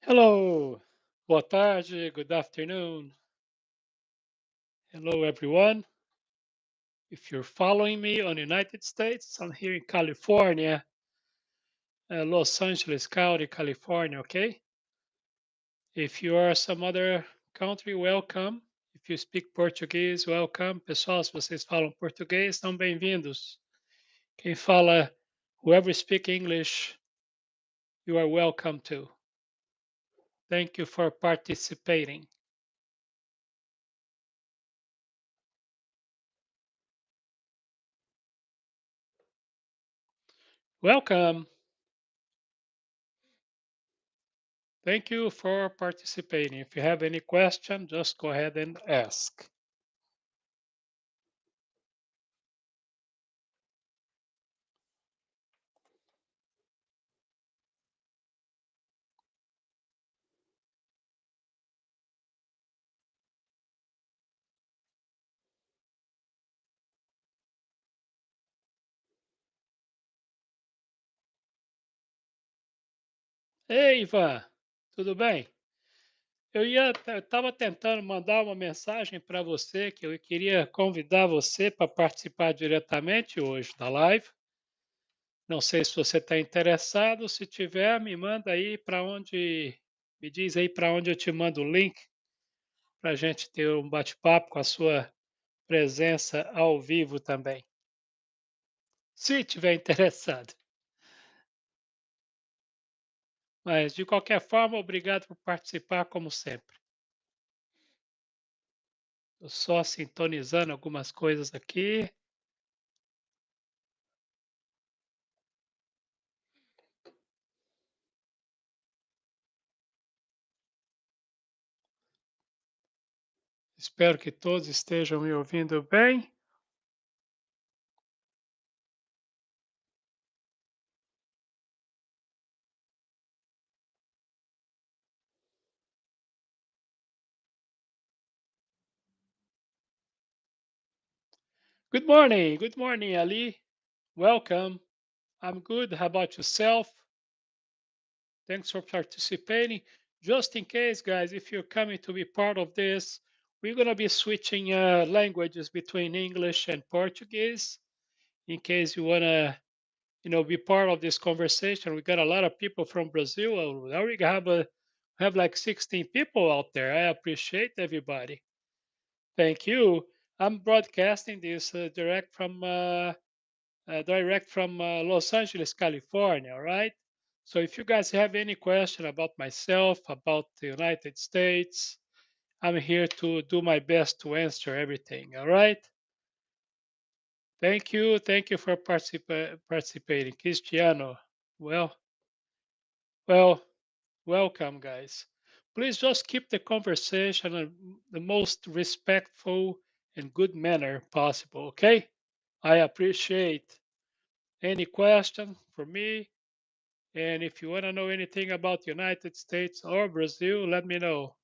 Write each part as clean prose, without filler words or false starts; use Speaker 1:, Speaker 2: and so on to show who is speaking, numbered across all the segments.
Speaker 1: Hello, boa tarde, good afternoon. Hello, everyone. If you're following me on United States, I'm here in California, Los Angeles County, California, okay? If you are some other country, welcome. If you speak Português, welcome. Pessoal, se vocês falam português, são bem-vindos. Quem fala, whoever speak English, you are welcome to. Thank you for participating. Welcome. Thank you for participating. If you have any question, just go ahead and ask. Ei, Ivan, tudo bem? Eu estava tentando mandar uma mensagem para você que eu queria convidar você para participar diretamente hoje da live. Não sei se você está interessado. Se tiver, me manda aí para onde, me diz aí para onde eu te mando o link para a gente ter um bate-papo com a sua presença ao vivo também. Se tiver interessado. Mas, de qualquer forma, obrigado por participar, como sempre. Estou só sintonizando algumas coisas aqui. Espero que todos estejam me ouvindo bem. Good morning, Ali. Welcome. I'm good. How about yourself? Thanks for participating. Just in case, guys, if you're coming to be part of this, we're going to be switching languages between English and Portuguese. In case you want to be part of this conversation. We got a lot of people from Brazil. Now we have like 16 people out there. I appreciate everybody. Thank you. I'm broadcasting this direct from Los Angeles, California. All right. So if you guys have any question about myself, about the United States, I'm here to do my best to answer everything. All right. Thank you. Thank you for participating, Cristiano. Well, well, welcome, guys. Please just keep the conversation in the most respectful and good manner possible, okay? I appreciate any question for me. And if you want to know anything about United States or Brazil, let me know.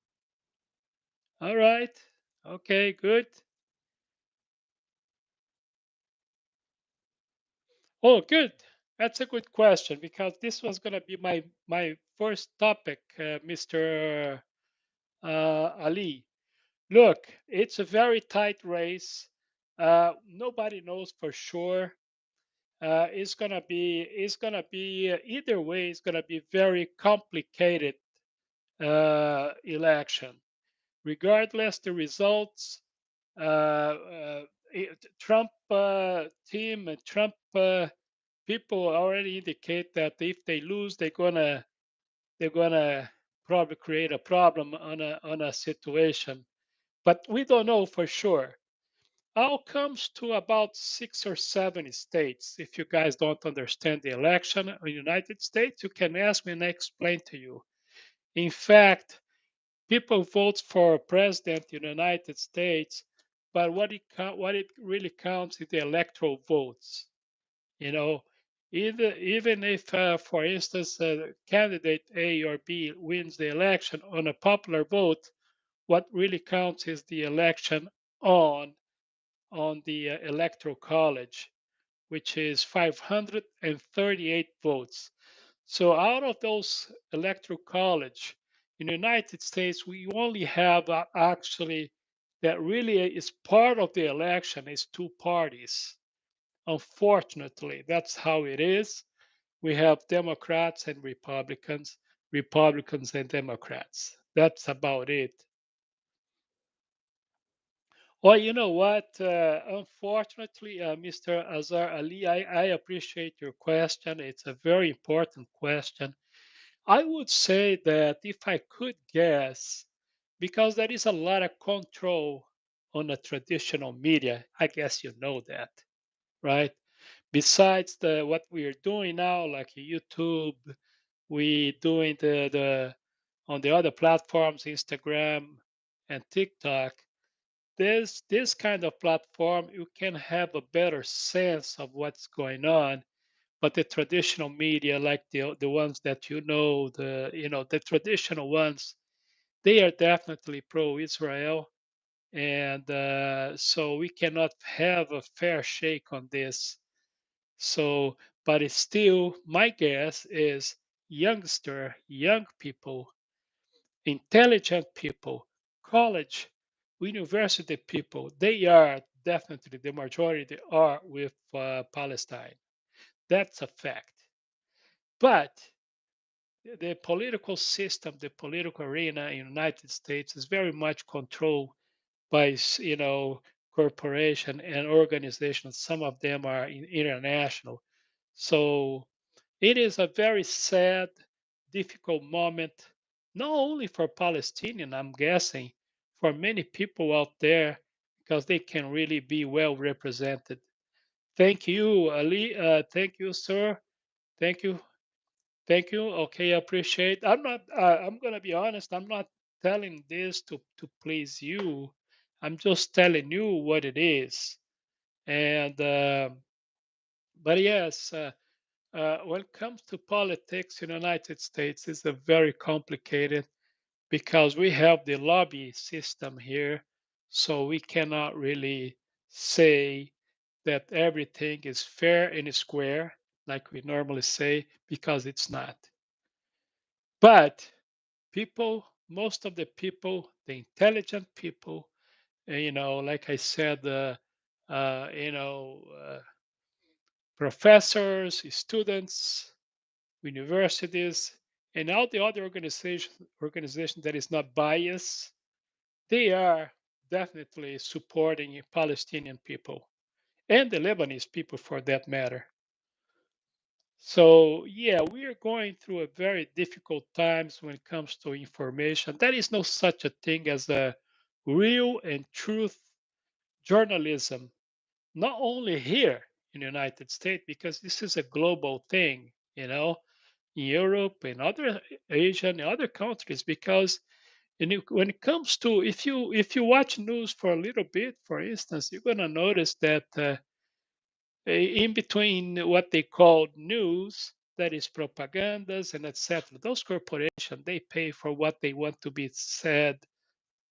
Speaker 1: All right. Okay, good. Oh, good. That's a good question because this was going to be my first topic, Mr. Ali. Look, it's a very tight race. Nobody knows for sure. It's gonna be either way. It's gonna be very complicated election. Regardless the results, Trump team and Trump people already indicate that if they lose, they're gonna probably create a problem on a situation. But we don't know for sure. All comes to about 6 or 7 states. If you guys don't understand the election in the United States, you can ask me and I explain to you. In fact, people vote for president in the United States, but what it really counts is the electoral votes. You know, even if, for instance, candidate A or B wins the election on a popular vote, what really counts is the election on on the electoral college, which is 538 votes. So out of those electoral college, In the United States, we only have actually that really is part of the election is two parties. Unfortunately, that's how it is. We have Democrats and Republicans, Republicans and Democrats. That's about it. Well, you know what? Unfortunately, Mr. Azar Ali, I appreciate your question. It's a very important question. I would say that if I could guess, because there is a lot of control on the traditional media, I guess you know that, right? Besides the what we are doing now, like YouTube, we doing the on the other platforms, Instagram and TikTok. This kind of platform, you can have a better sense of what's going on. But the traditional media, like the ones that the traditional ones, they are definitely pro-Israel, and so we cannot have a fair shake on this. So, but it's still, my guess is young people, intelligent people, college, university people, they are definitely the majority they are with Palestine. That's a fact. But the political system, the political arena in the United States is very much controlled by corporation and organizations. Some of them are international. So it is a very sad, difficult moment, not only for Palestinian, I'm guessing, for many people out there, because they can really be well represented. Thank you, Ali. Thank you, sir. Thank you. Thank you. Okay, I appreciate. I'm not. I'm gonna be honest. I'm not telling this to please you. I'm just telling you what it is. And but yes, when it comes to politics in the United States, it's a very complicated because we have the lobby system here, so we cannot really say that everything is fair and square like we normally say because it's not. But people, most of the people, the intelligent people, like I said, uh, you know, uh, professors, students, universities, and all the other organization that is not biased, they are definitely supporting Palestinian people and the Lebanese people for that matter. So yeah, we are going through a very difficult times when it comes to information. There is no such a thing as a real and truth journalism, not only here in the United States, because this is a global thing, in Europe and other Asian and other countries, because when it comes to if you watch news for a little bit, for instance, you're gonna notice that in between what they call news, that is propagandas and etc. Those corporations they pay for what they want to be said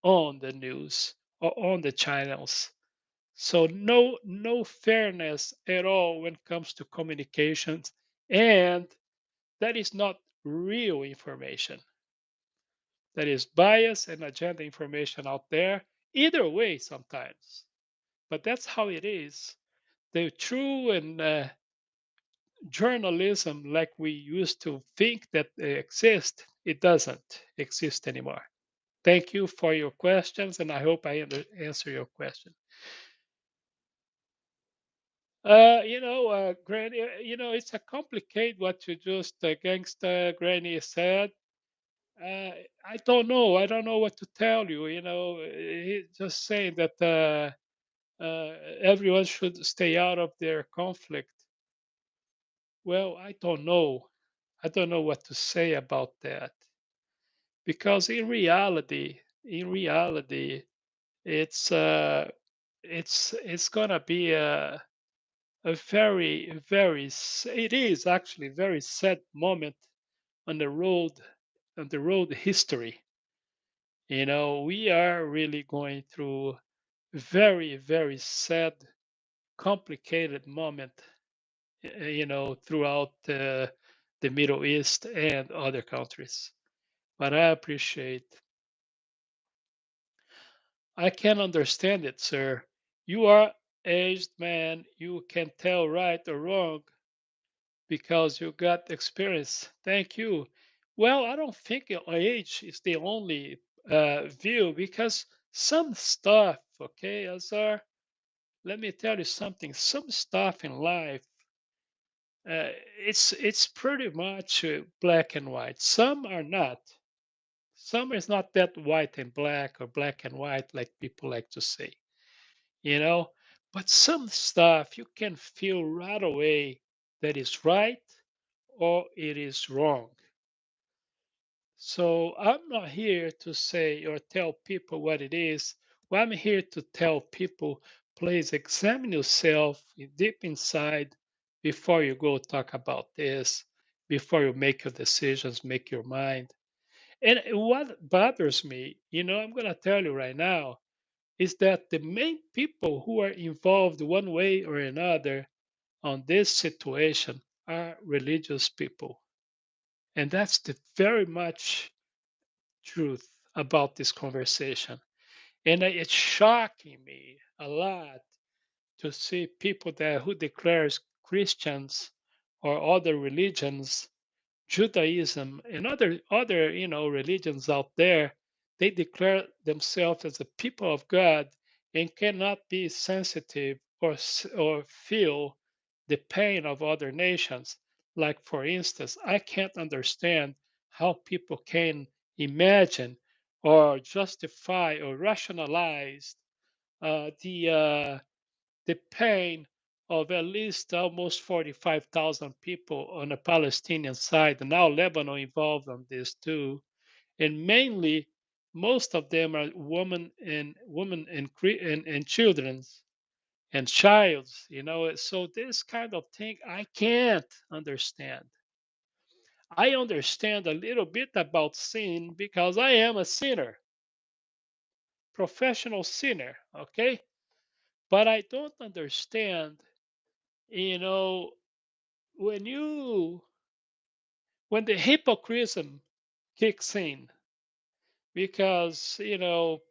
Speaker 1: on the news or on the channels. So no fairness at all when it comes to communications, and that is not real information. That is bias and agenda information out there. Either way, sometimes, but that's how it is. The true and journalism, like we used to think that they exist, it doesn't exist anymore. Thank you for your questions, and I hope I answer your question. Granny, it's a complicate what you just gangsta Granny said. Uh, I don't know. I don't know what to tell you. He's just saying that everyone should stay out of their conflict. Well, I don't know. I don't know what to say about that because in reality, it's it's gonna be a it is actually very sad moment on the road history. We are really going through very, very sad, complicated moment, throughout the Middle East and other countries. but I appreciate. I can understand it, sir. You are aged man. You can tell right or wrong because you got experience. Thank you. Well, I don't think age is the only view because some stuff, okay, Azar, let me tell you something. Some stuff in life, it's pretty much black and white. Some are not. Some is not that white and black or black and white like people like to say, you know. But some stuff you can feel right away that is right or it is wrong. So I'm not here to say or tell people what it is. Well, I'm here to tell people, please examine yourself deep inside before you go talk about this, before you make your decisions, make your mind. And what bothers me, I'm going to tell you right now, is that the main people who are involved one way or another on this situation are religious people. And that's the very much truth about this conversation. And it's shocking me a lot to see people that who declares Christians or other religions, Judaism and other religions out there, they declare themselves as a people of God and cannot be sensitive or feel the pain of other nations. Like for instance, I can't understand how people can imagine or justify or rationalize the pain of at least almost 45,000 people on the Palestinian side, and now Lebanon involved on this too. And mainly, most of them are women and children and childs. So this kind of thing I can't understand. I understand a little bit about sin because I am a sinner, professional sinner. Okay, but I don't understand. You know, when you when the hypocrisy kicks in, because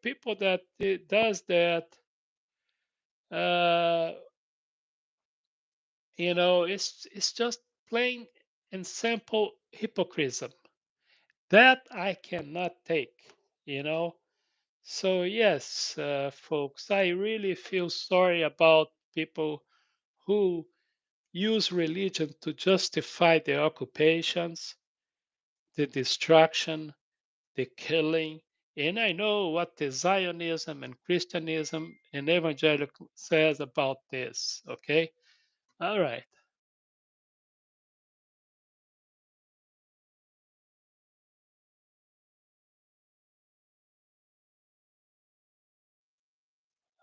Speaker 1: people that does that, uh it's just plain and simple hypocrisy that I cannot take, you know so yes, folks, I really feel sorry about people who use religion to justify their occupations, the destruction, the killing. And I know what the Zionism and Christianism and evangelical says about this. Okay. All right.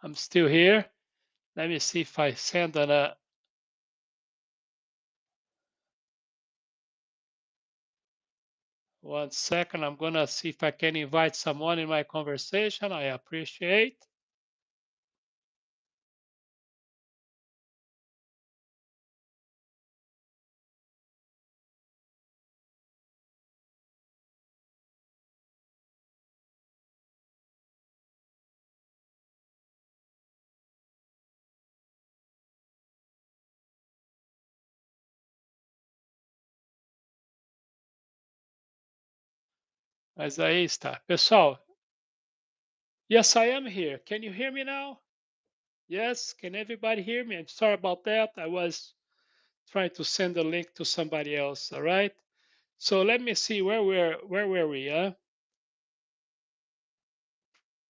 Speaker 1: I'm still here. Let me see if I send on a 1 second. I'm gonna see if I can invite someone in my conversation. I appreciate. Mas aí está. Pessoal, yes, I am here. Can you hear me now? Yes, can everybody hear me? I'm sorry about that. I was trying to send a link to somebody else. All right. So let me see where were we? I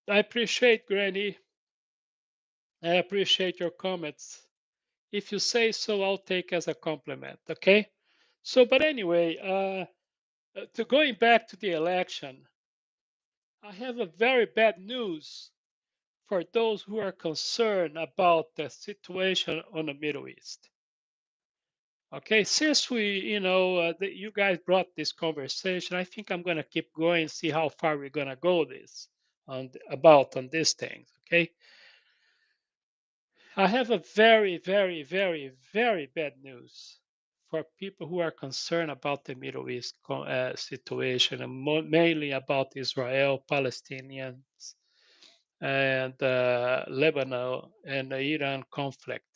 Speaker 1: appreciate Granny. I appreciate your comments. If you say so, I'll take as a compliment. Okay. So, but anyway, to going back to the election, I have a very bad news for those who are concerned about the situation on the Middle East. Okay, since you guys brought this conversation, I think I'm going to keep going, see how far we're going to go this on these things. Okay, I have a very, very, very, very bad news for people who are concerned about the Middle East situation, and mainly about Israel, Palestinians, and Lebanon and the Iran conflict,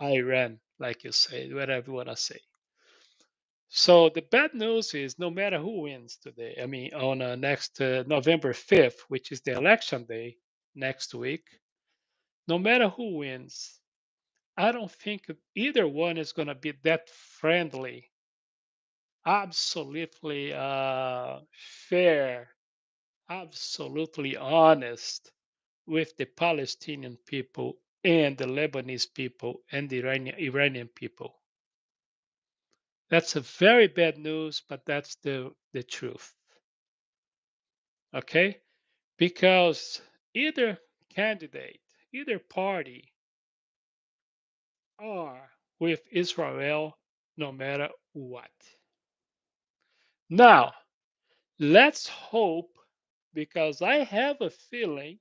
Speaker 1: Iran, like you say, whatever you want to say. So the bad news is no matter who wins today, I mean, on next November 5th, which is the election day next week, no matter who wins, I don't think either one is going to be that friendly, absolutely fair, absolutely honest with the Palestinian people and the Lebanese people and the Iranian people. That's a very bad news, but that's the truth. Okay? Because either candidate, either party are with Israel no matter what. Now, let's hope, because I have a feeling,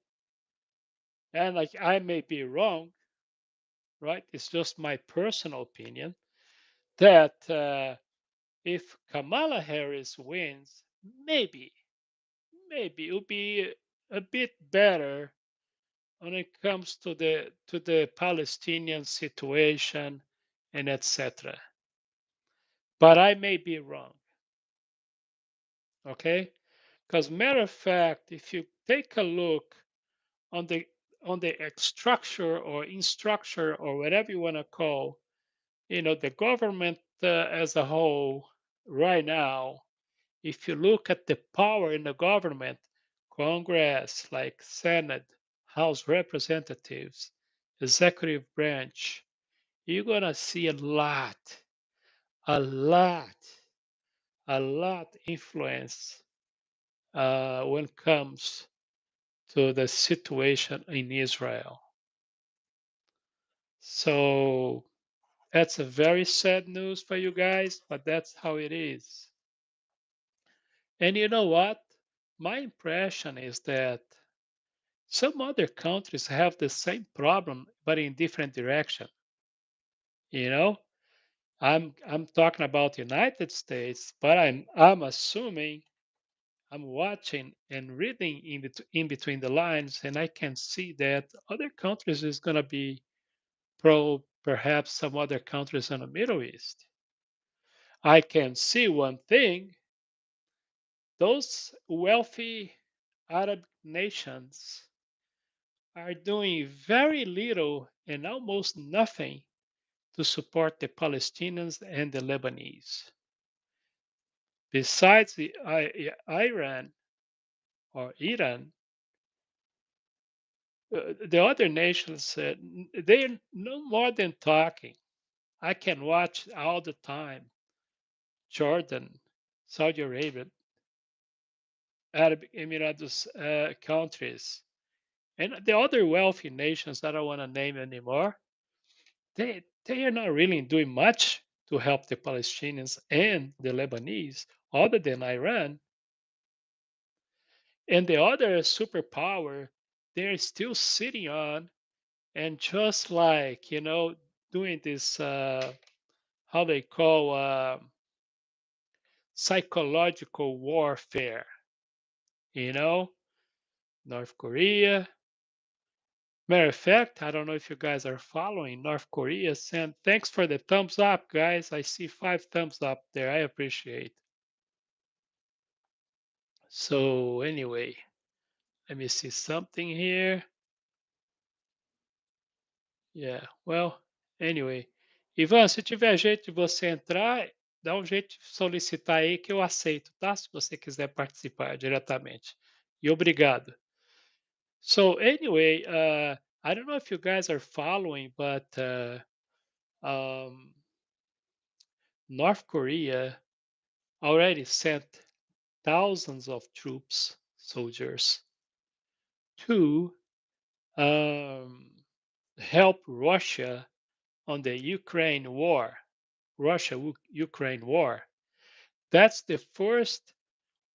Speaker 1: and like I may be wrong, right? It's just my personal opinion that if Kamala Harris wins, maybe it'll be a bit better when it comes to the Palestinian situation and etc. But I may be wrong, okay? Because matter of fact, if you take a look on the structure or in structure or whatever you want to call, the government as a whole right now, if you look at the power in the government, Congress, like Senate, House Representatives, executive branch, you're gonna see a lot, a lot influence when it comes to the situation in Israel. So that's a very sad news for you guys, but that's how it is. And you know what? My impression is that some other countries have the same problem, but in different direction. You know, I'm talking about United States, but I'm assuming I'm watching and reading in between the lines, and I can see that other countries is going to be pro perhaps some other countries in the Middle East. I can see one thing: those wealthy Arab nations are doing very little and almost nothing to support the Palestinians and the Lebanese. Besides the Iran or Iran, the other nations, they're no more than talking. I can watch all the time Jordan, Saudi Arabia, Arab Emirates countries, and the other wealthy nations I don't want to name anymore. They are not really doing much to help the Palestinians and the Lebanese, other than Iran. And the other superpower, they're still sitting on and just like, doing this, how they call psychological warfare, you know, North Korea. Matter of fact, I don't know if you guys are following North Korea. Send thanks for the thumbs up, guys. I see 5 thumbs up there. I appreciate. So anyway, let me see something here. Yeah, well, anyway. Ivan, se tiver jeito de você entrar, dá um jeito de solicitar aí que eu aceito, tá? Se você quiser participar diretamente. E obrigado. So anyway, I don't know if you guys are following, but um, North Korea already sent thousands of troops, soldiers, to um, help Russia on the Ukraine war, Russia-Ukraine war. That's the first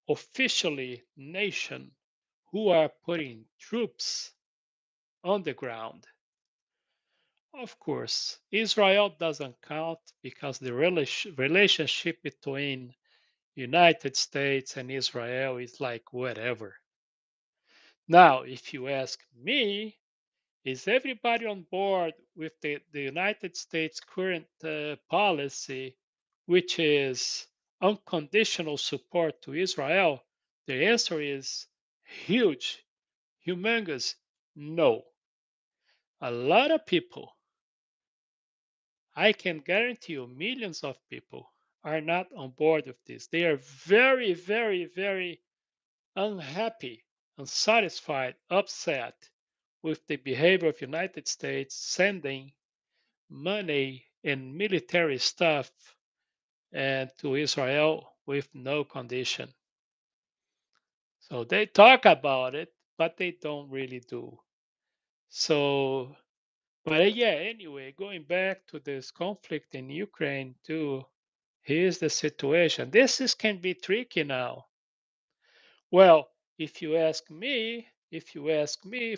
Speaker 1: officially nation who are putting troops on the ground. Of course, Israel doesn't count because the relationship between United States and Israel is like whatever. Now, if you ask me, is everybody on board with the United States' current policy, which is unconditional support to Israel? The answer is huge, humongous no. A lot of people, I can guarantee you, millions of people are not on board with this. They are very, very, very unhappy, unsatisfied, upset with the behavior of United States sending money and military stuff and to Israel with no condition. So they talk about it, but they don't really do. So, but yeah, anyway, going back to this conflict in Ukraine too, here's the situation. This is can be tricky now. Well, if you ask me,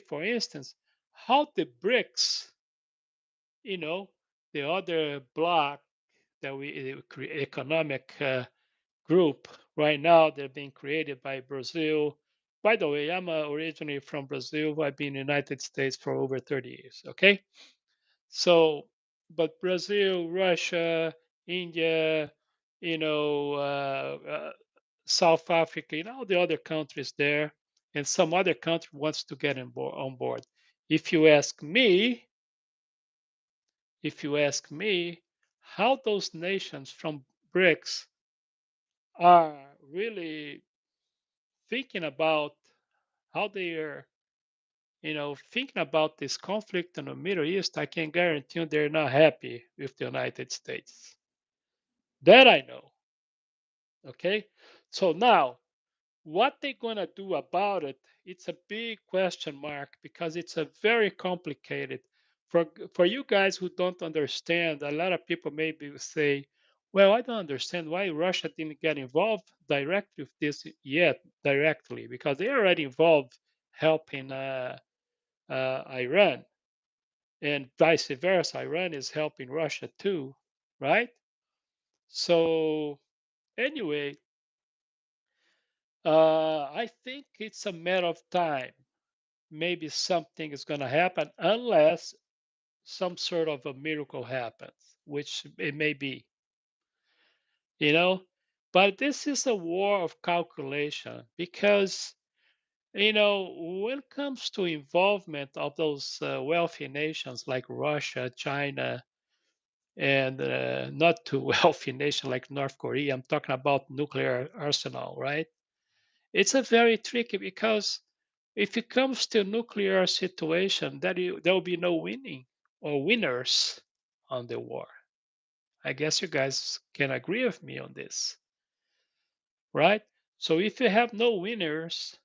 Speaker 1: for instance, how the BRICS, you know, the other bloc that economic group right now, they're being created by Brazil. By the way, I'm originally from Brazil. I've been in the United States for over 30 years. Okay, so but Brazil, Russia, India, you know, South Africa, all the other countries there, and some other country wants to get on board. If you ask me, if you ask me, how those nations from BRICS are really thinking about how they are, thinking about this conflict in the Middle East, I can guarantee you they're not happy with the United States. That I know. Okay. So now, what they're gonna do about it? It's a big question mark because it's a very complicated. For you guys who don't understand, a lot of people maybe say, "Well, I don't understand why Russia didn't get involved directly with this yet, directly, because they're already involved helping Iran, and vice versa. Iran is helping Russia too, right? So anyway, I think it's a matter of time. Maybe something is going to happen unless some sort of a miracle happens, which it may be, you know. But this is a war of calculation because, when it comes to involvement of those wealthy nations like Russia, China, and not too wealthy nation like North Korea, I'm talking about nuclear arsenal, right? It's a very tricky because if it comes to nuclear situation, there will be no winning or winners on the war. I guess you guys can agree with me on this, right? So if you have no winners,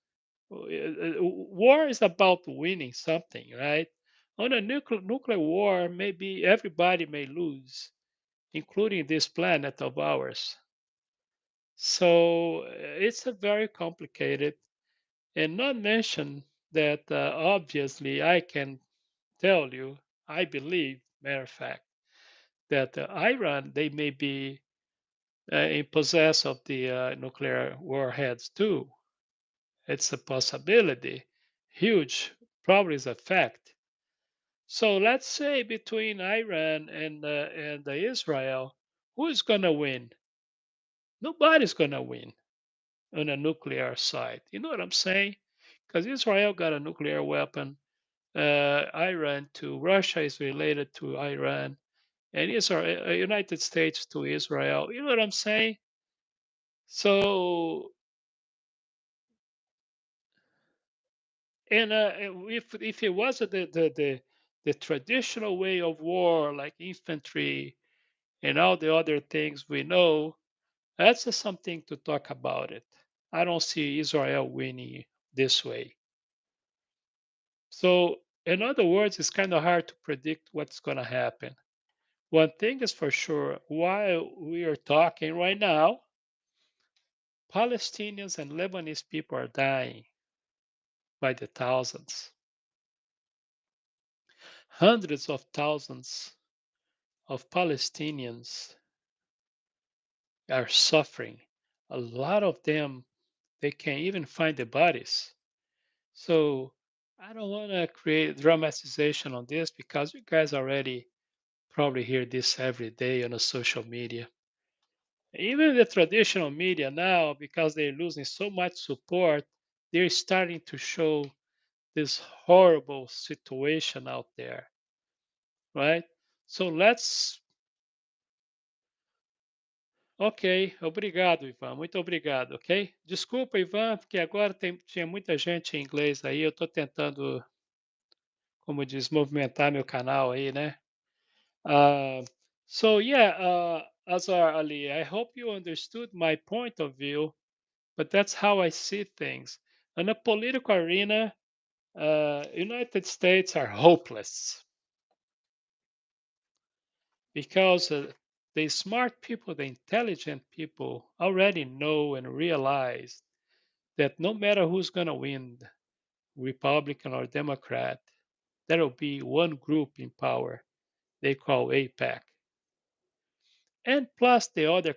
Speaker 1: war is about winning something, right? On a nuclear war, maybe everybody may lose, including this planet of ours. So it's a very complicated. And not mention that obviously I can tell you, I believe, matter of fact, that Iran, they may be in possess of the nuclear warheads too. It's a possibility. Huge, probably is a fact. So let's say between Iran and Israel, who is going to win? Nobody's going to win on a nuclear side. You know what I'm saying? Because Israel got a nuclear weapon, Iran to Russia is related to Iran, and Israel, United States to Israel. You know what I'm saying? So, and if it was the traditional way of war, like infantry and all the other things we know, that's just something to talk about it. I don't see Israel winning this way. So, in other words, it's kind of hard to predict what's going to happen. One thing is for sure, while we are talking right now, Palestinians and Lebanese people are dying by the thousands. hundreds of thousands of Palestinians are suffering. A lot of them, they can't even find the bodies. So I don't want to create dramatization on this because you guys already probably hear this every day on the social media. Even the traditional media now, because they're losing so much support, they're starting to show this horrible situation out there, right? So let's. Ok, obrigado, Ivan. Muito obrigado, ok? Desculpa, Ivan, porque agora tinha muita gente em inglês aí. Eu estou tentando, como diz, movimentar meu canal aí, né? So yeah, Azar Ali, I hope you understood my point of view, but that's how I see things. In a political arena, United States are hopeless because the smart people, the intelligent people already know and realize that no matter who's going to win, Republican or Democrat, there will be one group in power they call APEC. And plus the other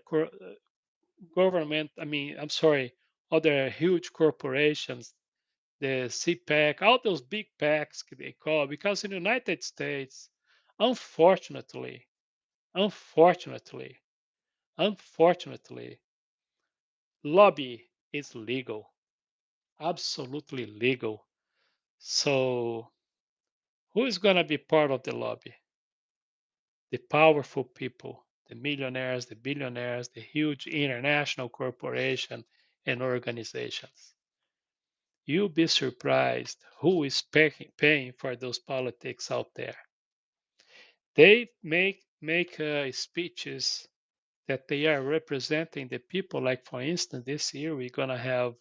Speaker 1: government, I'm sorry, other huge corporations, the CPAC, all those big PACs they call, because in the United States, unfortunately, unfortunately, unfortunately, lobby is legal, absolutely legal. So who is going to be part of the lobby? The powerful people, the millionaires, the billionaires, the huge international corporations and organizations. You'll be surprised who is paying for those politics out there. They make speeches that they are representing the people. Like for instance, this year we're gonna have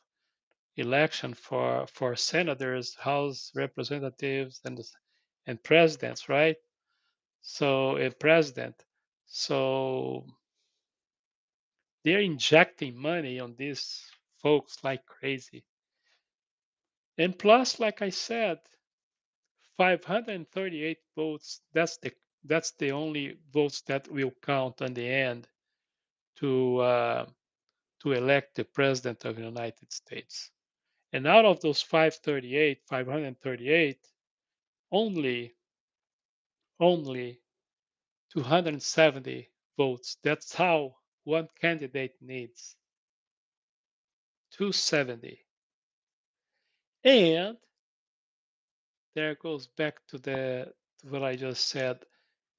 Speaker 1: election for senators, House representatives, and presidents, right? So a president. So they're injecting money on these folks like crazy. And plus, like I said, 538 votes. That's the only votes that will count in the end to uh, to elect the president of the United States. And out of those 538, only 270 votes. That's how one candidate needs 270. And there goes back to what I just said.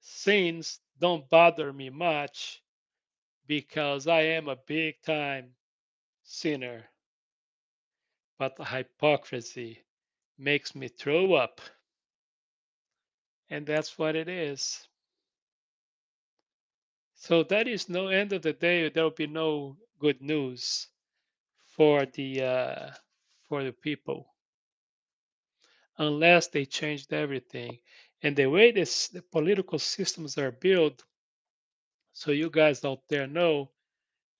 Speaker 1: Sins don't bother me much because I am a big time sinner, but hypocrisy makes me throw up. And that's what it is. So that is no end of the day. There will be no good news for the people unless they changed everything. And the way the political systems are built, so you guys out there know,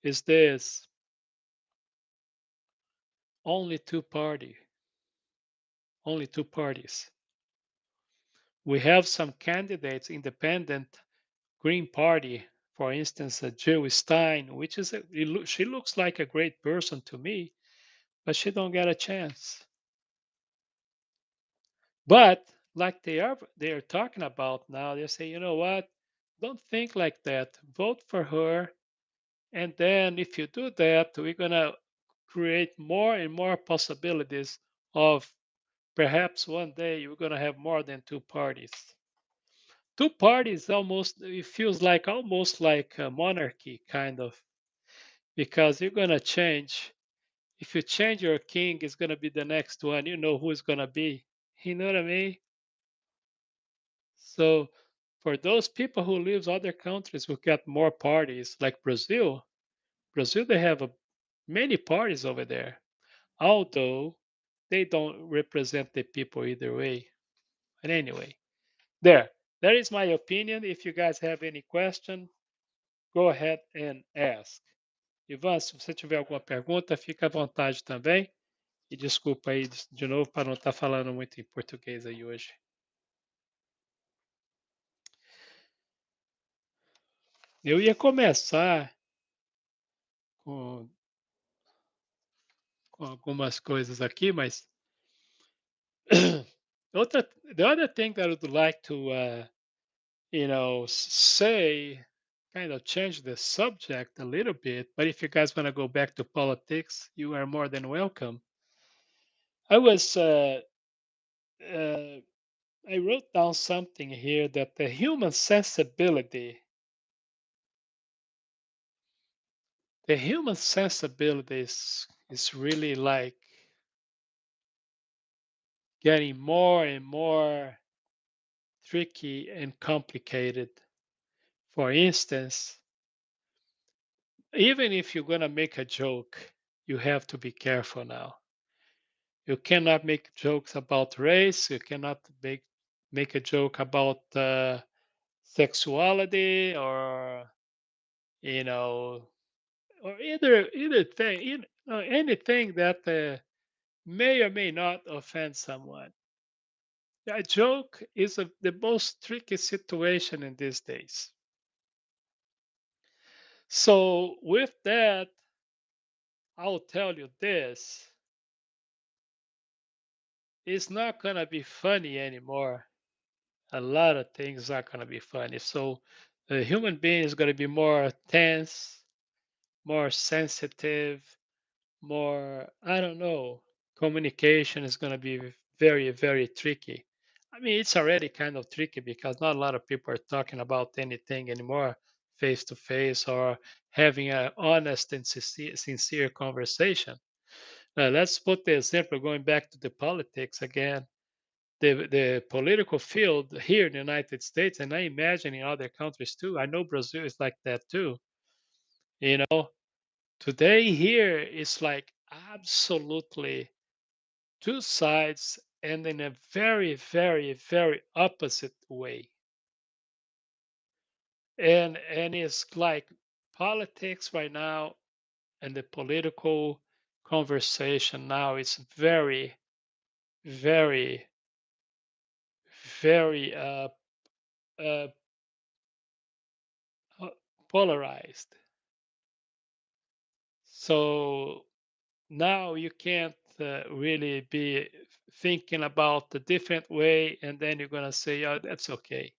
Speaker 1: is this: only two party, only two parties. We have some candidates, independent Green Party, for instance, Jill Stein, which is she looks like a great person to me, but she don't get a chance. But like they are talking about now, they say, you know what? Don't think like that. Vote for her, and then if you do that, we're gonna create more and more possibilities of perhaps one day you're gonna have more than two parties. Two parties almost it feels like almost like a monarchy kind of because you're gonna change. If you change your king, it's gonna be the next one. You know who it's gonna be. You know what I mean? So for those people who lives other countries who get more parties, like Brazil they have many parties over there. Although they don't represent the people either way. But anyway, there is my opinion. If you guys have any question, go ahead and ask. Ivan, se você tiver alguma pergunta, fica à vontade também. E desculpa aí de novo para não estar falando muito em português aí hoje. Eu ia começar com, com algumas coisas aqui, mas outra the other thing that I would like to say, kind of change the subject a little bit, but if you guys want to go back to politics, you are more than welcome. I was uh, I wrote down something here that the human sensibility is really like getting more and more tricky and complicated. For instance, even if you're going to make a joke, you have to be careful now. You cannot make jokes about race. You cannot make a joke about sexuality or you know or either thing, anything that may or may not offend someone. A joke is the most tricky situation in these days. So with that, I'll tell you this: it's not gonna be funny anymore. A lot of things are gonna be funny. So the human being is gonna be more tense, more sensitive, more, I don't know, communication is going to be very, very tricky. I mean, it's already kind of tricky because not a lot of people are talking about anything anymore face to face or having an honest and sincere conversation. Let's put the example going back to the politics again. The political field here in the United States, and I imagine in other countries too. I know Brazil is like that too. You know, today here is like absolutely two sides and in a very, very, very opposite way. And it's like politics right now and the political conversation now is very, very, very uh, polarized. So now you can't really be thinking about the different way and then you're going to say, oh, that's okay.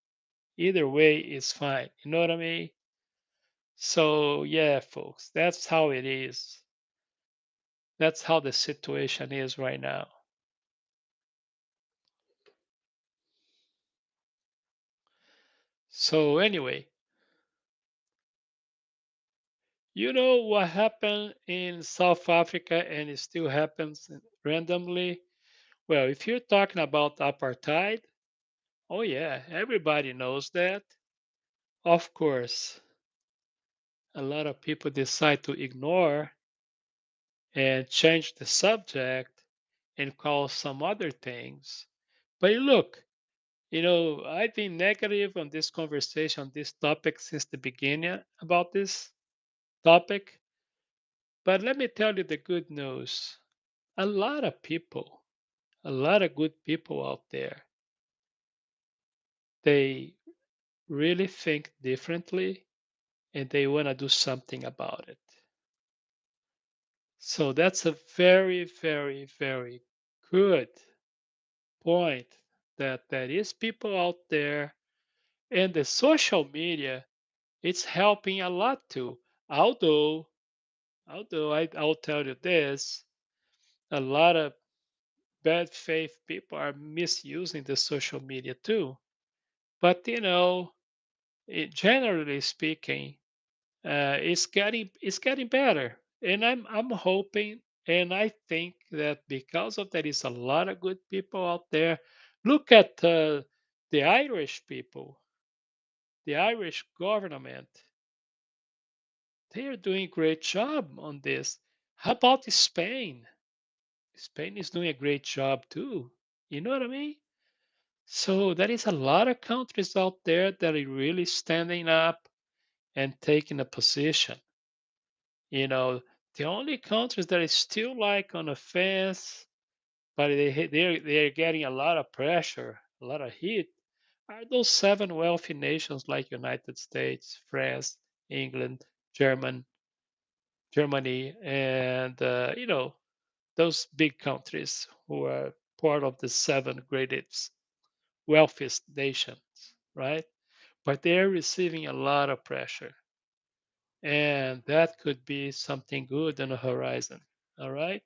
Speaker 1: Either way is fine. You know what I mean? So, yeah, folks, that's how it is. That's how the situation is right now. So, anyway, you know what happened in South Africa and it still happens randomly? Well, if you're talking about apartheid, oh, yeah, everybody knows that. Of course, a lot of people decide to ignore and change the subject and call some other things. But look, I've been negative on this conversation, on this topic since the beginning about this topic. But let me tell you the good news. A lot of people, a lot of good people out there, they really think differently and they want to do something about it. So that's a very, very, very good point that there is people out there and the social media, it's helping a lot too. Although I'll tell you this, a lot of bad faith people are misusing the social media too. But generally speaking, it's getting better, and I'm hoping and I think that because of that is a lot of good people out there. Look at the Irish people, the Irish government. They are doing a great job on this. How about Spain? Spain is doing a great job too. You know what I mean? So there is a lot of countries out there that are really standing up and taking a position. You know, the only countries that is still like on the fence, but they're getting a lot of pressure, a lot of heat, are those seven wealthy nations like United States, France, England, German, Germany, and those big countries who are part of the seven greatest, wealthiest nations, right? But they're receiving a lot of pressure, and that could be something good on the horizon. All right.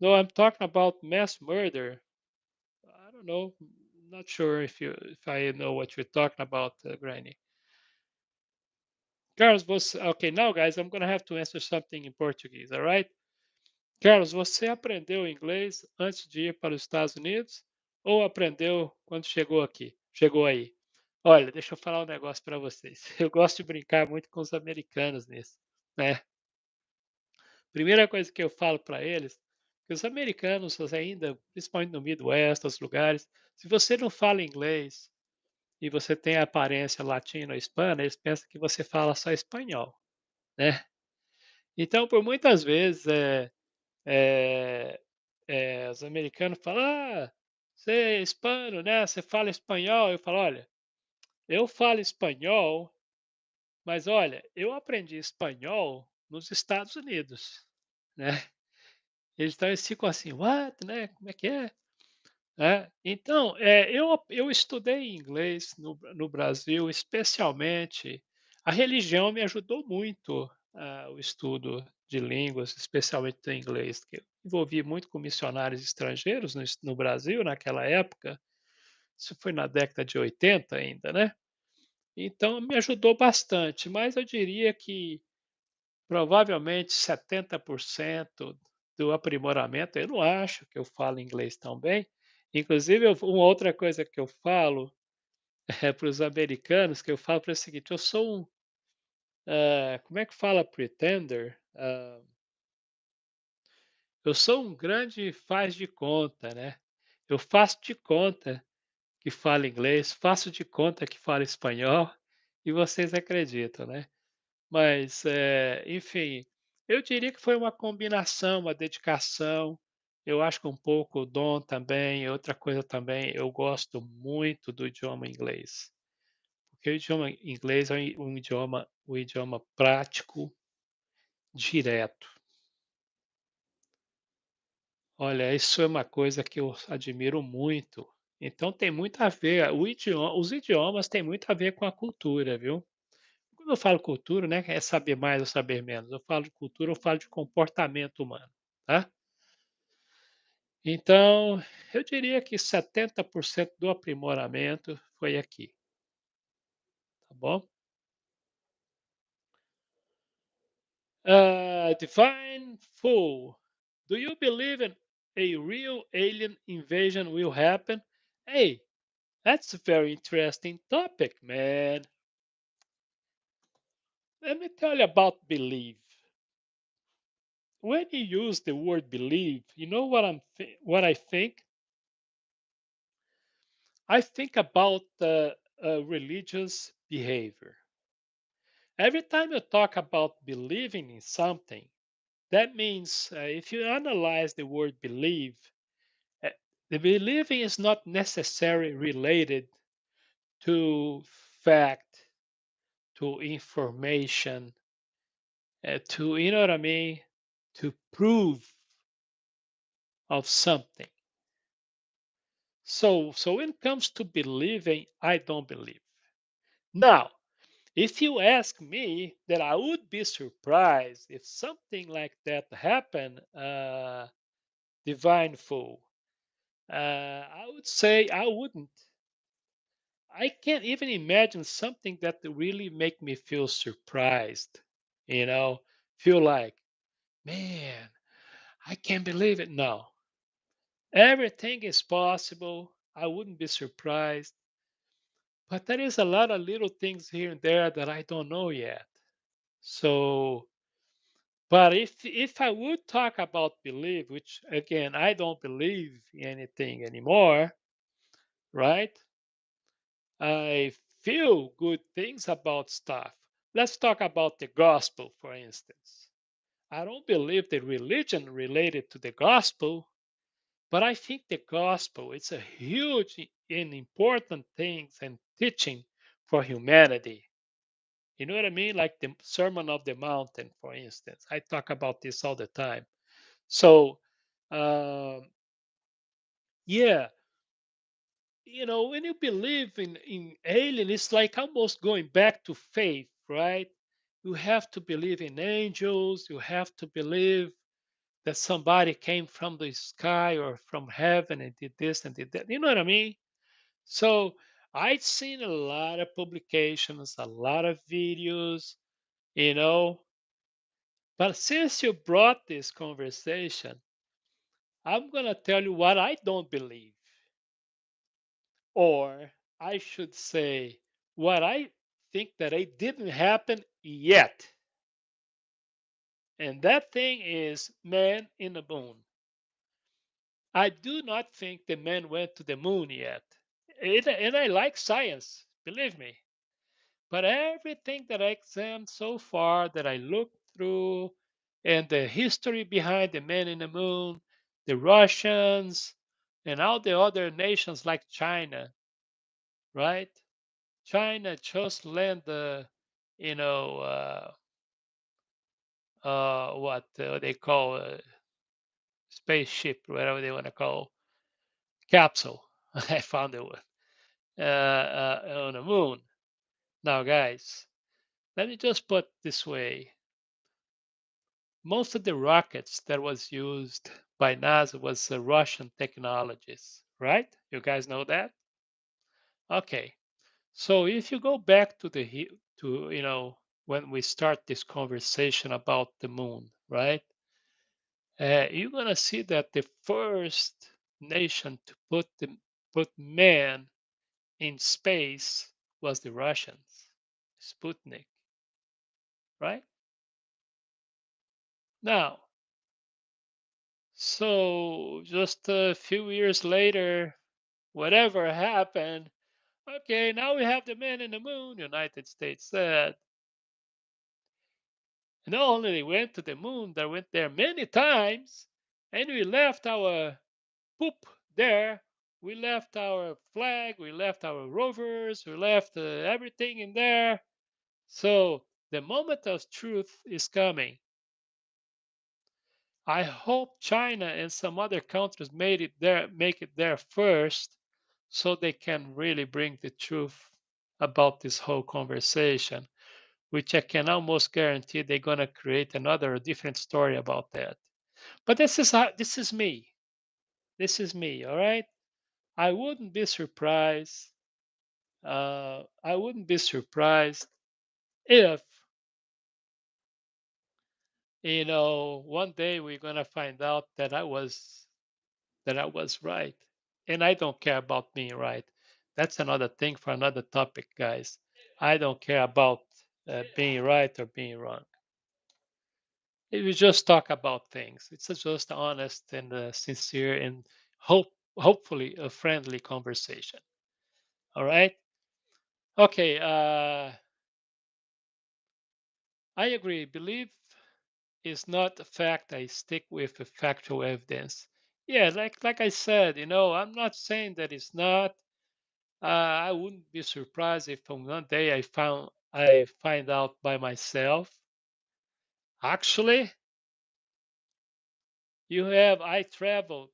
Speaker 1: No, I'm talking about mass murder. I don't know. Not sure if I know what you're talking about, Granny. Carlos, você. Okay, now guys, I'm gonna have to answer something in Portuguese. All right. Carlos, você aprendeu inglês antes de ir para os Estados Unidos ou aprendeu quando chegou aqui? Chegou aí? Olha, deixa eu falar um negócio para vocês. Eu gosto de brincar muito com os americanos nisso, né? Primeira coisa que eu falo para eles, que os americanos ainda, principalmente no Midwest, os lugares, se você não fala inglês e você tem a aparência latina ou hispana, eles pensam que você fala só espanhol, né? Então, por muitas vezes, eh os americanos falam: "Ah, você é hispano, né, você fala espanhol". Eu falo: "Olha, eu falo espanhol, mas olha, eu aprendi espanhol nos Estados Unidos", né. Então eles ficam assim: "What?", né, "Como é que é?". Então, eu estudei inglês no Brasil, especialmente a religião me ajudou muito, o estudo de línguas, especialmente do inglês, que eu envolvi muito com missionários estrangeiros no Brasil naquela época, isso foi na década de 80 ainda, né. Então me ajudou bastante, mas eu diria que provavelmente 70% do aprimoramento, eu não acho que eu falo inglês tão bem. Inclusive, uma outra coisa que eu falo para os americanos, que eu falo para eles o seguinte: eu sou um, como é que fala pretender? Eu sou um grande faz de conta, né? Eu faço de conta que falo inglês, faço de conta que falo espanhol, e vocês acreditam, né? Mas, enfim, eu diria que foi uma combinação, uma dedicação. Eu acho que um pouco o dom também. Outra coisa também, eu gosto muito do idioma inglês, porque o idioma inglês é um idioma prático, direto. Olha, isso é uma coisa que eu admiro muito. Então tem muito a ver, os idiomas têm muito a ver com a cultura, viu? Quando eu falo cultura, né, é saber mais ou saber menos. Eu falo de cultura, eu falo de comportamento humano, tá? Então, eu diria que 70% do aprimoramento foi aqui, tá bom? Divine Fool, do you believe in a real alien invasion will happen? Hey, that's a very interesting topic, man. Let me tell you about belief. When you use the word believe, you know what I think? I think about religious behavior. Every time you talk about believing in something, that means if you analyze the word believe, uh, the believing is not necessarily related to fact, to information, to, you know what I mean, to prove of something. So when it comes to believing, I don't believe. Now, if you ask me, that I would be surprised if something like that happened, divine fool. I would say I wouldn't. I can't even imagine something that really make me feel surprised. You know, feel like, man, I can't believe it. No, everything is possible. I wouldn't be surprised. But there is a lot of little things here and there that I don't know yet. So, but if I would talk about belief, which again I don't believe in anything anymore, right? I feel good things about stuff. Let's talk about the gospel, for instance. I don't believe the religion related to the gospel, but I think the gospel is a huge and important thing and teaching for humanity. You know what I mean? Like the Sermon of the Mountain, for instance. I talk about this all the time. So, um, yeah, when you believe in alien, it's like almost going back to faith, right? You have to believe in angels. You have to believe that somebody came from the sky or from heaven and did this and did that. You know what I mean? So I've seen a lot of publications, a lot of videos, you know. But since you brought this conversation, I'm going to tell you what I don't believe. Or I should say, what I think that it didn't happen yet. And that thing is man in the moon. I do not think the man went to the moon yet. And I like science, believe me. But everything that I examined so far, that I looked through, and the history behind the man in the moon, the Russians, and all the other nations like China, right? China just landed you know, what they call a spaceship, whatever they want to call capsule. I found it on the moon. Now, guys, let me just put this way: most of the rockets that was used by NASA was Russian technologies, right? You guys know that? Okay. So if you go back to when we start this conversation about the moon, right? You're gonna see that the first nation to put man in space was the Russians, Sputnik, right? Now, so just a few years later, whatever happened, okay, now we have the man in the moon, United States said. And not only they went to the moon, they went there many times, and we left our poop there. We left our flag, we left our rovers, we left everything in there. So the moment of truth is coming. I hope China and some other countries make it there first, so they can really bring the truth about this whole conversation, which I can almost guarantee they're gonna create another different story about that. But this is me. This is me, all right? I wouldn't be surprised. I wouldn't be surprised if one day we're gonna find out that I was right. And I don't care about being right. That's another thing for another topic, guys. I don't care about being right or being wrong. We just talk about things. It's just honest and sincere and hopefully a friendly conversation. All right. Okay. I agree. Belief is not a fact. I stick with the factual evidence. Yeah, like I said, I'm not saying that it's not. I wouldn't be surprised if on one day I find out by myself. Actually, I traveled.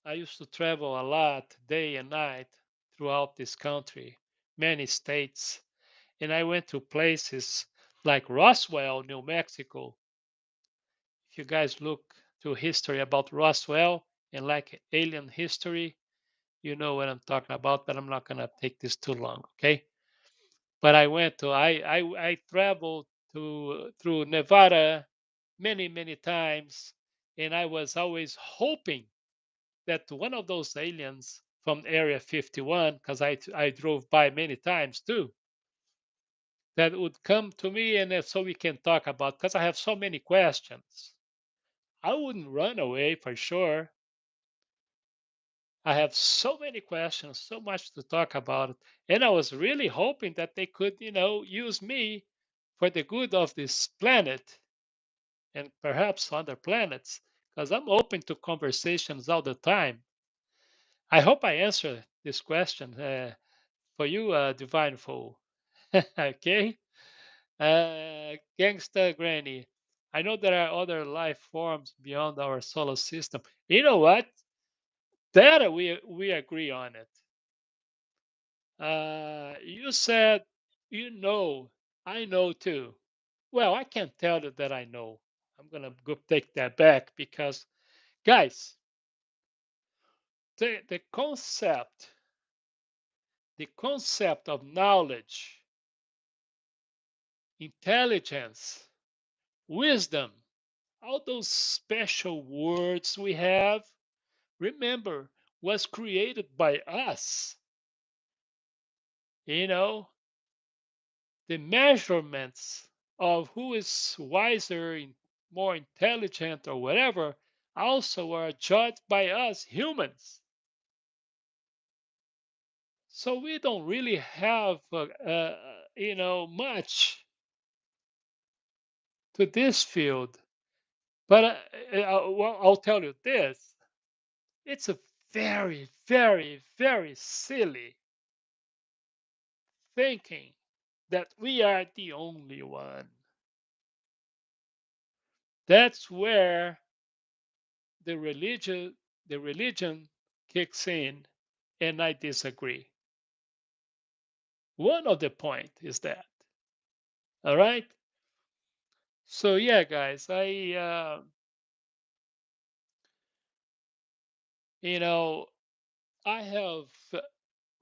Speaker 1: I used to travel a lot, day and night, throughout this country, many states, and I went to places like Roswell, New Mexico. If you guys look to history about Roswell and like alien history, you know what I'm talking about, but I'm not gonna take this too long, okay? But I traveled to through Nevada many times, and I was always hoping that one of those aliens from Area 51, because I drove by many times too, that would come to me and so we can talk about, because I have so many questions. I wouldn't run away for sure. I have so many questions, so much to talk about. And I was really hoping that they could, use me for the good of this planet and perhaps other planets, because I'm open to conversations all the time. I hope I answered this question for you, Divine Fool. Okay. Gangsta Granny. I know there are other life forms beyond our solar system. You know what? That we agree on it. You said you know. I know too. Well, I can't tell you that I know. I'm gonna go take that back because, guys, the concept of knowledge, intelligence, wisdom, all those special words we have, remember, was created by us. You know, the measurements of who is wiser, more intelligent, or whatever also are judged by us humans. So we don't really have, much to this field. But well, I'll tell you this: it's a very, very, very silly thinking that we are the only one. That's where the religion the religion kicks in, and I disagree. One of the point is that. All right. So yeah, guys, you know I have,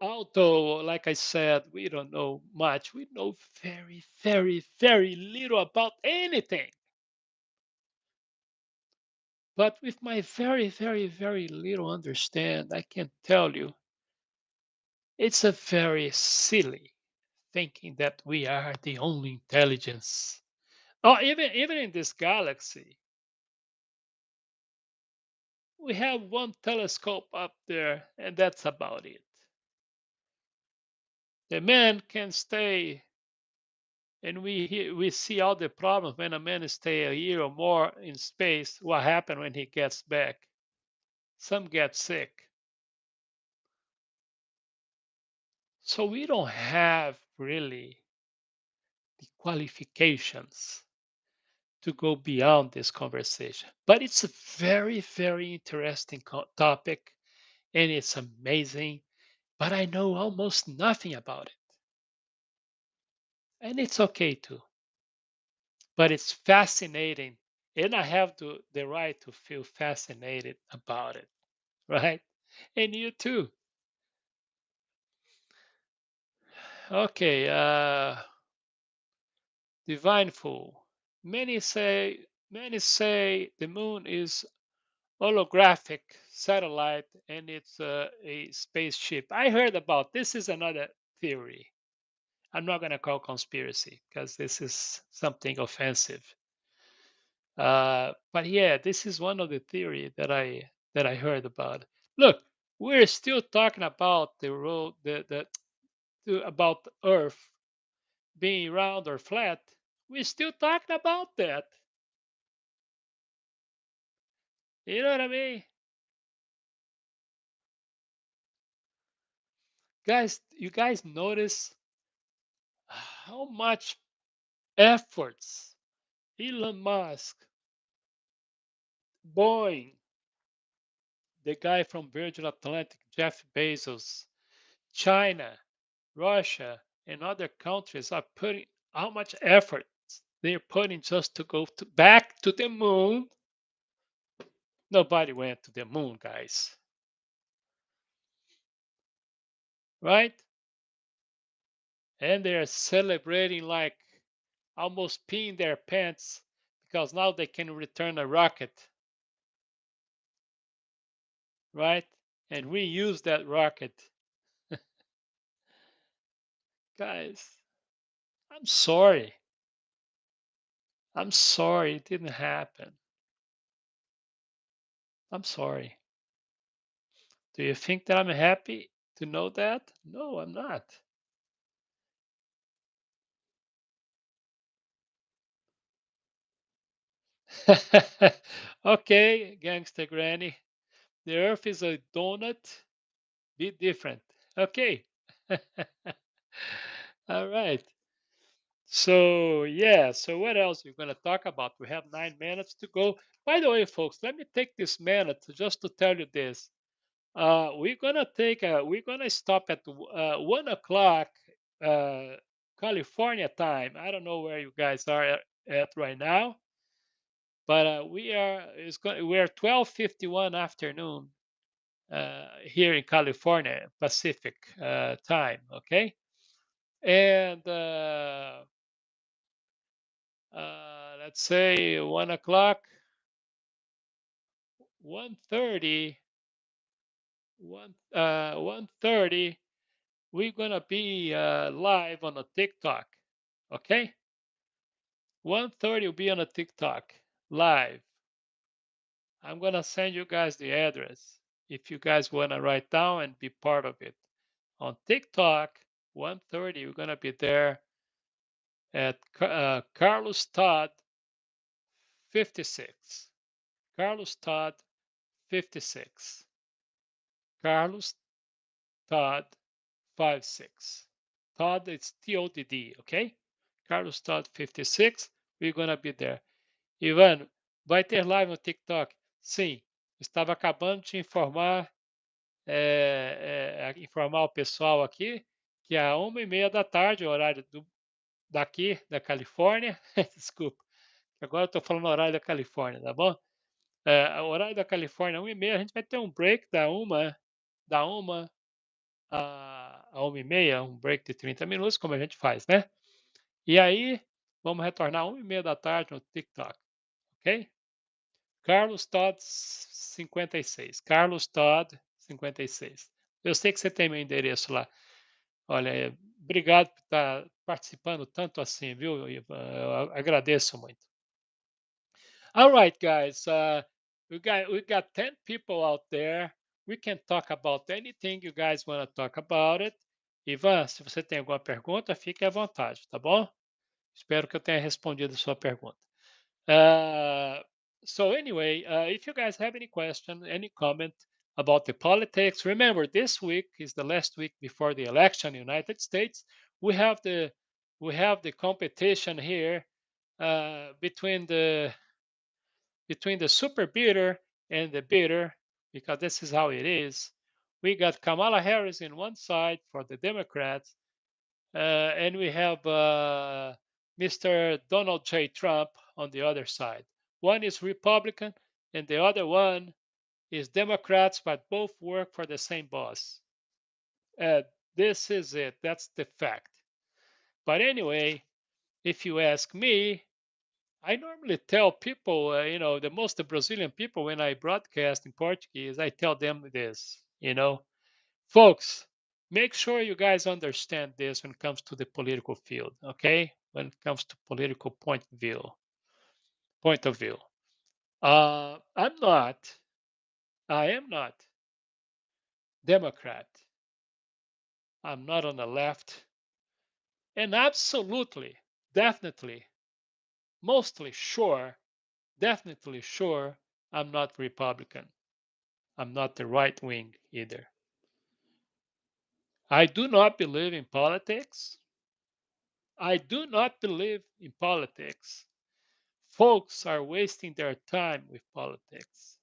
Speaker 1: although like I said, we don't know much. We know very, very, very little about anything. But with my very, very, very little understand, I can tell you it's a very silly thinking that we are the only intelligence. Oh, even in this galaxy, we have one telescope up there, and that's about it. The man can stay, and we see all the problems when a man stay a year or more in space. What happened when he gets back? Some get sick. So we don't have really the qualifications to go beyond this conversation. But it's a very, very interesting topic, and it's amazing. But I know almost nothing about it. And it's okay too. But it's fascinating. And I have the right to feel fascinated about it, right? And you too. Okay, Divine Fool. Many say the moon is holographic satellite and it's a spaceship. I heard about this is another theory. I'm not going to call conspiracy because this is something offensive. But yeah, this is one of the theory that I heard about. Look, we're still talking about the road about Earth being round or flat. We're still talking about that. You know what I mean? Guys, you guys notice how much efforts Elon Musk, Boeing, the guy from Virgin Atlantic, Jeff Bezos, China, Russia, and other countries are putting, how much effort they're putting just to go back to the moon. Nobody went to the moon, guys, right? And they're celebrating like almost peeing their pants because now they can return a rocket, right? And reuse that rocket. Guys, I'm sorry. I'm sorry it didn't happen. I'm sorry. Do you think that I'm happy to know that? No, I'm not. Okay, gangster granny. The earth is a donut. Be different. Okay. All right. So yeah, so what else we're gonna talk about? We have 9 minutes to go. By the way, folks, let me take this minute just to tell you this. We're gonna stop at 1 o'clock uh, California time. I don't know where you guys are at right now, but we're 12:51 afternoon here in California Pacific time. Okay, and let's say 1 o'clock, 1:30, 1:30. We're gonna be live on a TikTok. Okay, 1:30 will be on a TikTok live. I'm gonna send you guys the address if you guys wanna write down and be part of it. On TikTok, 1:30, we're gonna be there at Carlos Todd 56. Carlos Todd 56. Carlos Todd 56. Todd, it's TODD, okay? Carlos Todd 56. We're gonna be there. Ivan, vai ter live no TikTok? Sim. Estava acabando de informar, informar o pessoal aqui que a 1h30 da tarde, horário daqui, da Califórnia, desculpa, agora eu estou falando horário da Califórnia, tá bom? O horário da Califórnia, 1h30, a gente vai ter um break da uma a 1h30, um break de 30 minutos, como a gente faz, né? E aí, vamos retornar 1h30 da tarde no TikTok, ok? Carlos Todd 56. Carlos Todd 56. Eu sei que você tem meu endereço lá. Olha, obrigado por estar participando tanto assim, viu, Ivan? Eu agradeço muito. All right, guys. We got 10 people out there. We can talk about anything you guys want to talk about it. Ivan, se você tem alguma pergunta, fique à vontade, tá bom? Espero que eu tenha respondido a sua pergunta. Uh, so anyway, if you guys have any question, any comment about the politics, remember this week is the last week before the election in the United States. We have the competition here between the super bidder and the bidder, because this is how it is. We got Kamala Harris in one side for the Democrats, and we have Mr. Donald J. Trump on the other side. One is Republican, and the other one is Democrats, but both work for the same boss. Uh, this is it. That's the fact. But anyway, if you ask me, I normally tell people, the most Brazilian people, when I broadcast in Portuguese, I tell them this, folks, make sure you guys understand this when it comes to the political field, okay? When it comes to political point of view. I am not Democrat. I'm not on the left. And absolutely, definitely, mostly sure, definitely sure, I'm not Republican. I'm not the right wing either. I do not believe in politics. I do not believe in politics. Folks are wasting their time with politics.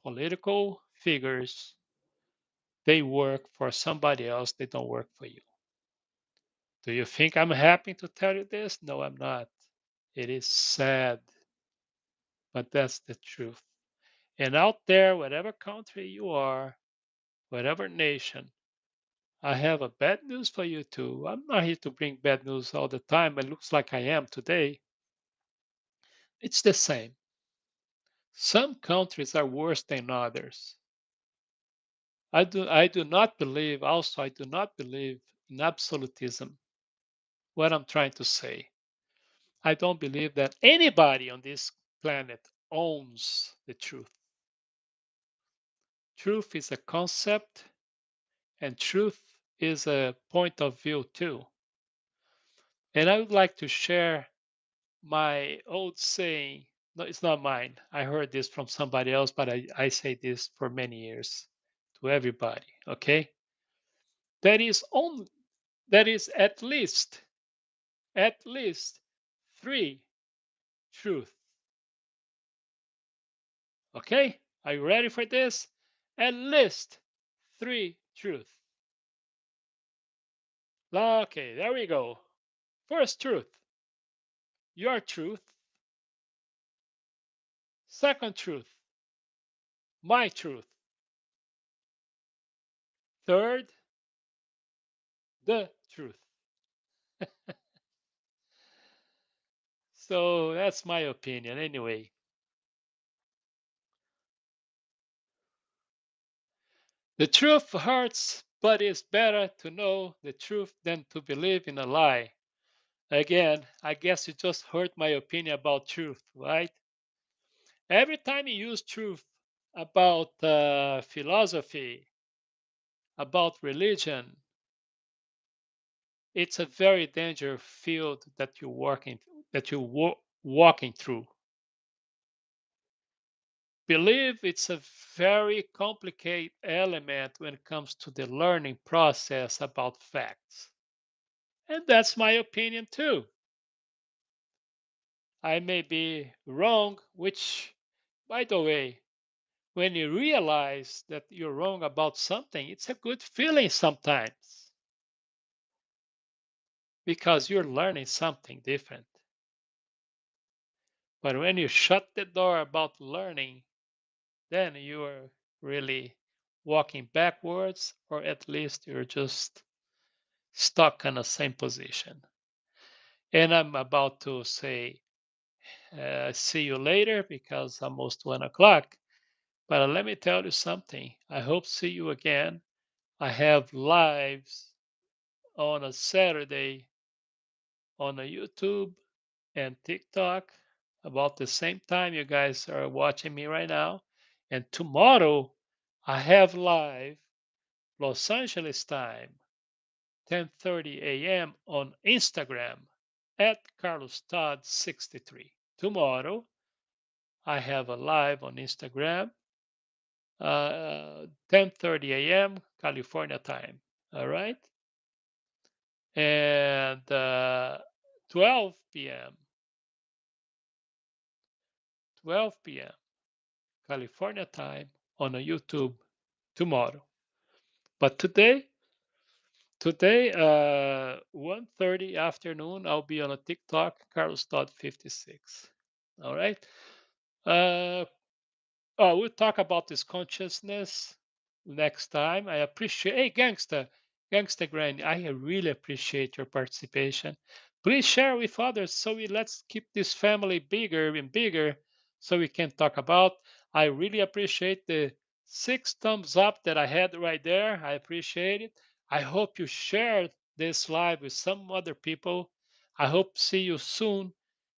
Speaker 1: Political figures, they work for somebody else, they don't work for you. Do you think I'm happy to tell you this? No, I'm not. It is sad, but that's the truth. And out there, whatever country you are, whatever nation, I have a bad news for you too. I'm not here to bring bad news all the time. It looks like I am today. It's the same. Some countries are worse than others. I do not believe, also, I do not believe in absolutism. What I'm trying to say, I don't believe that anybody on this planet owns the truth. Truth is a concept, and truth is a point of view too. And I would like to share my old saying. No, it's not mine. I heard this from somebody else, but I say this for many years to everybody. Okay, that is at least at least three truths. Okay? Are you ready for this? At least three truths. Okay, there we go. First truth, your truth. Second truth, my truth. Third, the truth. So that's my opinion anyway. The truth hurts, but it's better to know the truth than to believe in a lie. Again, I guess you just heard my opinion about truth, right? Every time you use truth about philosophy, about religion, it's a very dangerous field that you're walking through. Believe it's a very complicated element when it comes to the learning process about facts. And that's my opinion too. I may be wrong, which, by the way, when you realize that you're wrong about something, it's a good feeling sometimes because you're learning something different. But when you shut the door about learning, then you're really walking backwards, or at least you're just stuck in the same position. And I'm about to say, see you later because almost 1 o'clock. But let me tell you something. I hope see you again. I have lives on a Saturday on a YouTube and TikTok about the same time you guys are watching me right now. And tomorrow I have live Los Angeles time, 10:30 a.m. on Instagram at Carlos Todd 63. Tomorrow I have a live on Instagram, 10:30 a.m. California time. All right, and 12 p.m. 12 p.m. California time on a YouTube tomorrow. But today, 1:30 afternoon, I'll be on a TikTok, Carlos Todd 56. All right. Uh, we'll talk about this consciousness next time. I appreciate, hey, Gangsta Granny, I really appreciate your participation. Please share with others so let's keep this family bigger and bigger so we can talk about. I really appreciate the 6 thumbs up that I had right there. I appreciate it. I hope you shared this live with some other people. I hope to see you soon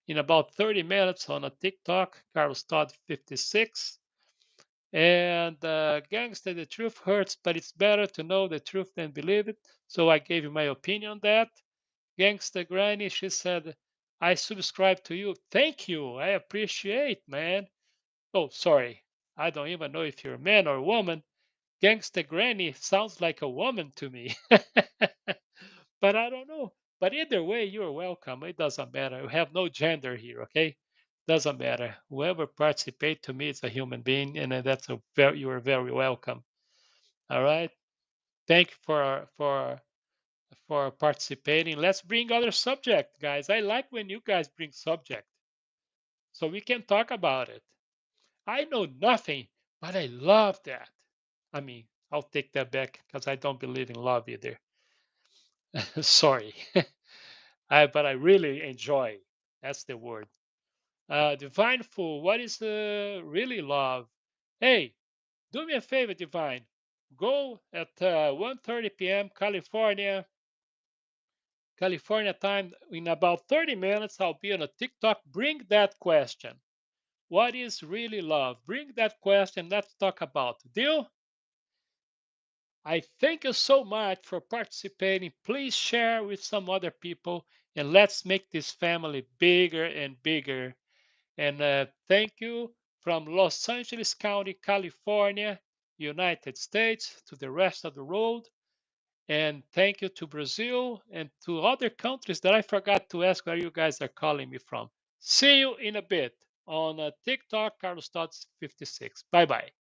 Speaker 1: in about 30 minutes on a TikTok, Carlos Todd 56. And gangster, the truth hurts, but it's better to know the truth than believe it. So I gave you my opinion on that. Gangster Granny, she said, I subscribe to you. Thank you. I appreciate, man. Oh, sorry. I don't even know if you're a man or a woman. Gangster Granny sounds like a woman to me. But I don't know. But either way, you're welcome. It doesn't matter. We have no gender here, okay? Doesn't matter. Whoever participates to me is a human being, and that's you are very welcome. All right. Thank you for participating. Let's bring other subject, guys. I like when you guys bring subject so we can talk about it. I know nothing, but I love that. I mean, I'll take that back because I don't believe in love either. Sorry. But I really enjoy. That's the word. Divine Fool, what is really love? Hey, do me a favor, Divine. Go at 1:30 p.m. California time. In about 30 minutes, I'll be on a TikTok. Bring that question. What is really love? Bring that question. Let's talk about it. Deal? I thank you so much for participating. Please share with some other people and let's make this family bigger and bigger. And thank you from Los Angeles County, California, United States, to the rest of the world. And thank you to Brazil and to other countries that I forgot to ask where you guys are calling me from. See you in a bit on TikTok, Carlos Tots 56. Bye bye.